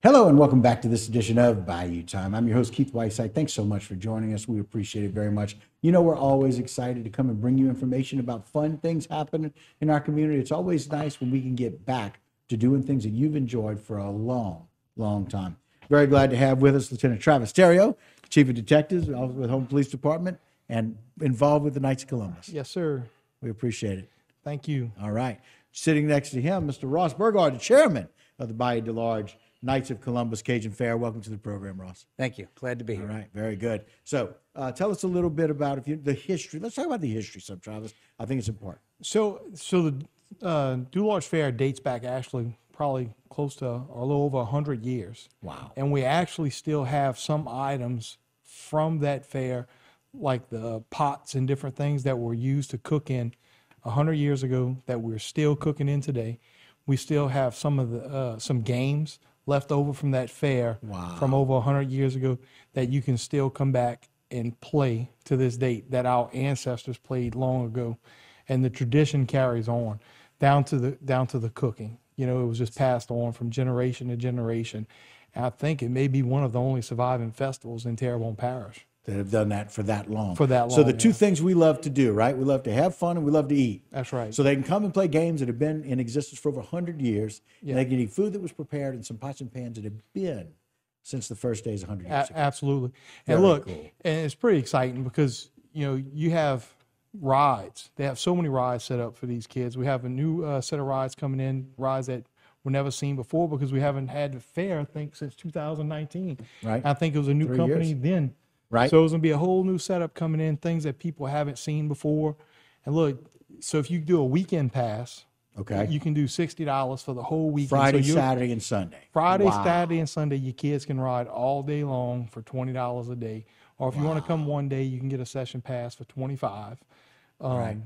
Hello and welcome back to this edition of Bayou Time. I'm your host, Keith Whiteside. Thanks so much for joining us. We appreciate it very much. You know, we're always excited to come and bring you information about fun things happening in our community. It's always nice when we can get back to doing things that you've enjoyed for a long, long time. Very glad to have with us Lieutenant Travis Terrio, Chief of Detectives with Home Police Department and involved with the Knights of Columbus. Yes, sir. We appreciate it. Thank you. All right. Sitting next to him, Mr. Ross Burgard, the chairman of the Bayou Dularge Knights of Columbus Cajun Fair. Welcome to the program, Ross. Thank you. Glad to be here. All right, very good. So tell us a little bit about the history. Let's talk about the history, Travis. I think it's important. So the Dularge Fair dates back actually probably close to a little over 100 years. Wow. And we actually still have some items from that fair, like the pots and different things that were used to cook in 100 years ago that we're still cooking in today. We still have some of the some games left over from that fair from over 100 years ago that you can still come back and play to this date that our ancestors played long ago. And the tradition carries on down to the cooking. You know, it was just passed on from generation to generation. And I think it may be one of the only surviving festivals in Terrebonne Parish that have done that for that long. So the two things we love to do, right? We love to have fun and we love to eat. That's right. So they can come and play games that have been in existence for over 100 years. Yeah. And they can eat food that was prepared in some pots and pans that have been since the first days 100 years ago. Absolutely. And Very look, cool. and it's pretty exciting because, you know, you have rides. They have so many rides set up for these kids. We have a new set of rides coming in, rides that were never seen before because we haven't had the fair, I think, since 2019. Right. I think it was a new 3 company years. then. Right. So it's going to be a whole new setup coming in, things that people haven't seen before. And look, so if you do a weekend pass, Okay. you can do $60 for the whole weekend. Friday, So Saturday, and Sunday. Friday, Wow. Saturday, and Sunday, your kids can ride all day long for $20 a day. Or if you want to come one day, you can get a session pass for $25. Right.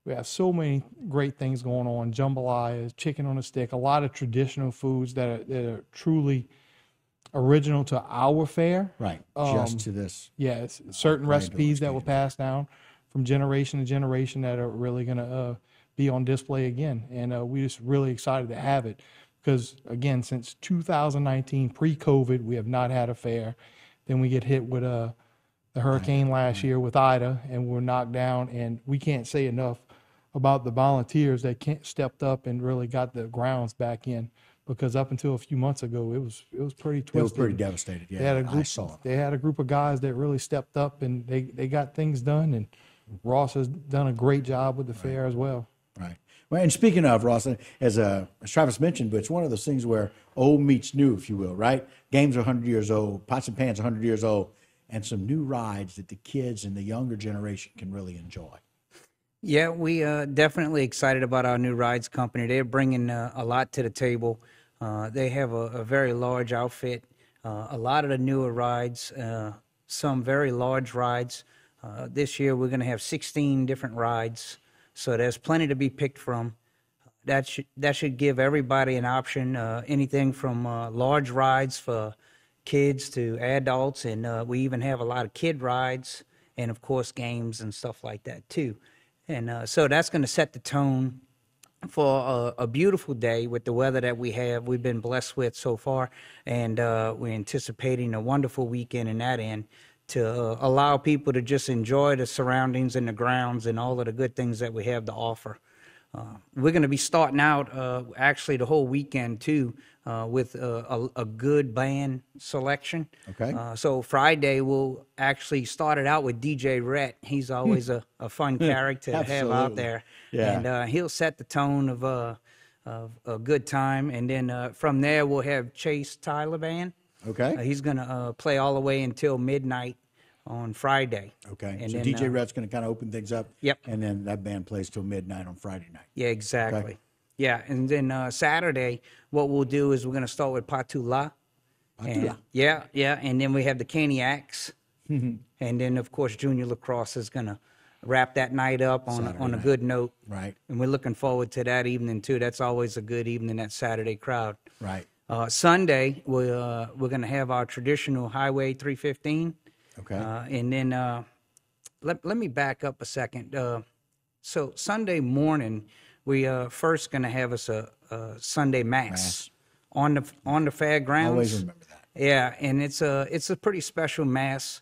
We have so many great things going on. Jambalaya, chicken on a stick, a lot of traditional foods that are truly original to our fair. Right. Just to this. Yes, certain Bayou recipes Dularge that were passed down from generation to generation that are really going to be on display again. And we're just really excited to have it because, again, since 2019, pre-COVID, we have not had a fair. Then we get hit with the hurricane last year with Ida, and we're knocked down. And we can't say enough about the volunteers that stepped up and really got the grounds back in. Because up until a few months ago, it was pretty twisted. It was pretty devastated. Yeah, I saw it. They had a group of guys that really stepped up and they got things done. And Ross has done a great job with the fair as well. Right. Well, and speaking of, Ross, as Travis mentioned, but it's one of those things where old meets new, if you will, right? Games are 100 years old, pots and pans are 100 years old, and some new rides that the kids and the younger generation can really enjoy. Yeah, we definitely excited about our new rides company. They're bringing a lot to the table. They have a very large outfit, a lot of the newer rides, some very large rides. This year we're going to have 16 different rides, so there's plenty to be picked from. That should give everybody an option, anything from large rides for kids to adults, and we even have a lot of kid rides and, of course, games and stuff like that, too. And so that's going to set the tone for a beautiful day with the weather that we've been blessed with so far, and we're anticipating a wonderful weekend in that end to allow people to just enjoy the surroundings and the grounds and all of the good things that we have to offer. We're going to be starting out actually the whole weekend too with a good band selection. Okay. So Friday we'll actually start it out with DJ Rhett. He's always a fun character to have out Absolutely. there. Yeah. And he'll set the tone of a good time. And then from there we'll have Chase Tyler Band. Okay. He's going to play all the way until midnight on Friday. Okay. And So then, DJ Rhett's going to kind of open things up. Yep. And then that band plays till midnight on Friday night. Yeah, exactly. Okay. Yeah, and then Saturday, what we'll do is we're going to start with Patula. Patula. Yeah, and then we have the Caniacs. And then, of course, Junior Lacrosse is going to wrap that night up on Saturday a night. good note. Right. And we're looking forward to that evening, too. That's always a good evening, that Saturday crowd. Right. Sunday, we're going to have our traditional Highway 315. Okay. And then let me back up a second. So Sunday morning, we first going to have us a Sunday mass on the fairgrounds. Always remember that. Yeah, and it's a pretty special mass.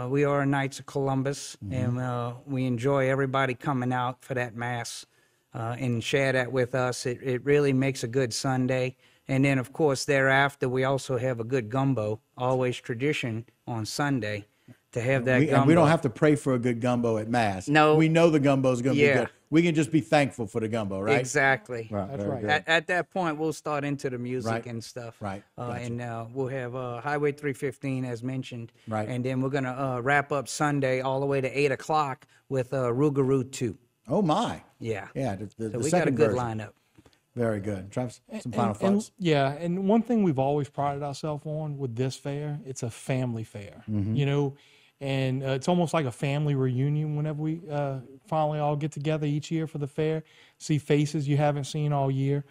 We are Knights of Columbus, and we enjoy everybody coming out for that mass and share that with us. It really makes a good Sunday. And then, of course, thereafter, we also have a good gumbo, always tradition on Sunday to have that gumbo. And we don't have to pray for a good gumbo at Mass. No. We know the gumbo is going to be Yeah. good. We can just be thankful for the gumbo, right? Exactly. Right, That's very right. good. At that point, we'll start into the music Right. and stuff. Right. Gotcha. And we'll have Highway 315, as mentioned. Right. And then we're going to wrap up Sunday all the way to 8 o'clock with Rougarou 2. Oh, my. Yeah. Yeah, the So the we got a second good version. lineup. Very good. Travis, some final thoughts? Yeah, and one thing we've always prided ourselves on with this fair, it's a family fair, you know, and it's almost like a family reunion whenever we finally all get together each year for the fair, see faces you haven't seen all year.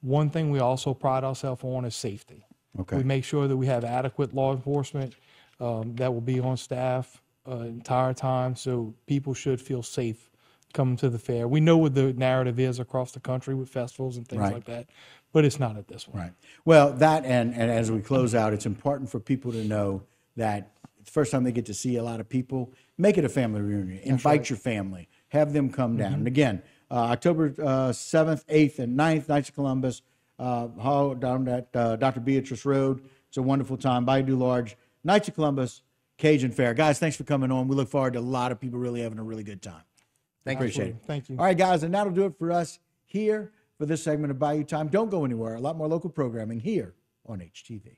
One thing we also pride ourselves on is safety. Okay. We make sure that we have adequate law enforcement that will be on staff entire time, so people should feel safe coming to the fair. We know what the narrative is across the country with festivals and things Right. like that, but it's not at this one. Right. Well, that and as we close out, it's important for people to know that the first time they get to see a lot of people, make it a family reunion. Invite your family. Have them come down. And again, October 7th, 8th, and 9th, Knights of Columbus, hall down at Dr. Beatrice Road. It's a wonderful time. Bayou Dularge, Knights of Columbus, Cajun Fair. Guys, thanks for coming on. We look forward to a lot of people really having a really good time. Appreciate it. Thank you. All right, guys, and that'll do it for us here for this segment of Bayou Time. Don't go anywhere. A lot more local programming here on HTV.